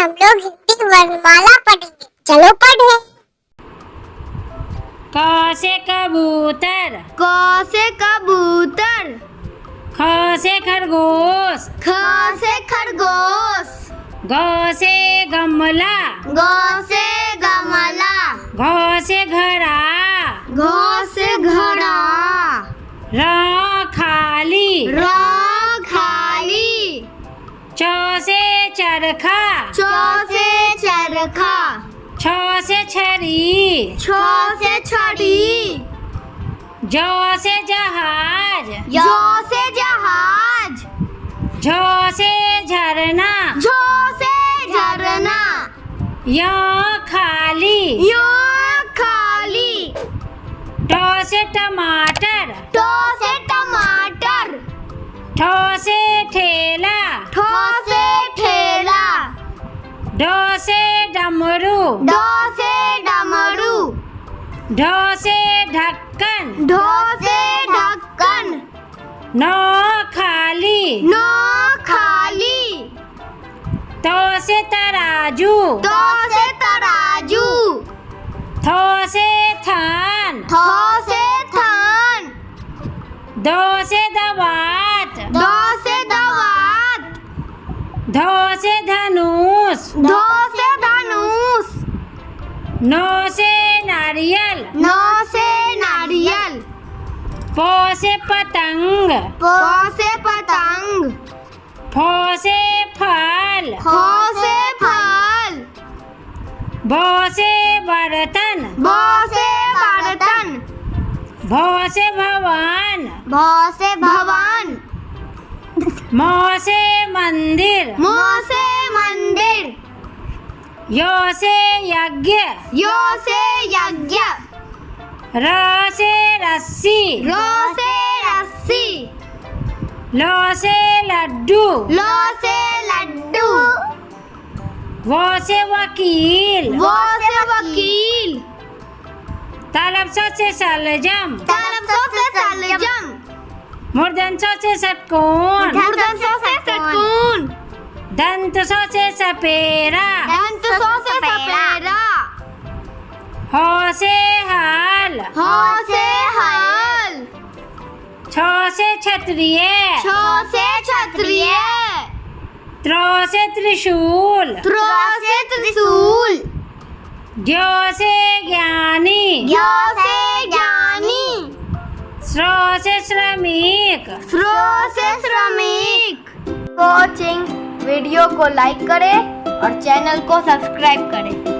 हम लोग हिंदी वर्णमाला पढ़ेंगे। चलो पढ़े। क से कबूतर, क से कबूतर, ख से खरगोश, ख से खरगोश, ग से गमला, ग से गमला, घ से घड़ा, घ से घड़ा, र खाली, र खाली, च से चरखा, च से चरखा, छ से छरी, छ से छड़ी, ज से जहाज, य से जहाज, झ से झरना, झ से झरना, य खाली, य खाली, ट से टमाटर, ट से टमाटर, ठ से ठेला, ठ से ठेला, ड से डमरू, ड से डमरू, ढ से ढक्कन, ढ से ढक्कन, न खाली, न खाली, त से तराजू, त से तराजू, थ से थान, थ से थान, द से दवात, द से दवात, ध से धनुष, ध से धनुष, न से नारियल, न से नारियल, प से पतंग, प से पतंग, फ से फल, फ से फल, ब से बर्तन, ब से बर्तन, भ से भवन, भ से भवन, म से मंदिर, म से मंदिर, य से यज्ञ, य से यज्ञ, र से रस्सी, र से रस्सी, ल से लड्डू, ल से लड्डू, व से वकील, व से वकील, तलब से सलजम, तलब से सलजम, मूर्धन से षटकोण, मूर्धन से षटकोण, दंत से सपेरा, दंत से सपेरा, ह से हल, ह से हल, छ से क्षत्रिय, छ से क्षत्रिय, त्र से त्रिशूल, त्र से त्रिशूल, ज्ञ से ज्ञानी, ज्ञ से ज्ञानी, श्र से श्रमिक, श्र से श्रमिक। वॉचिंग वीडियो को लाइक करें और चैनल को सब्सक्राइब करें।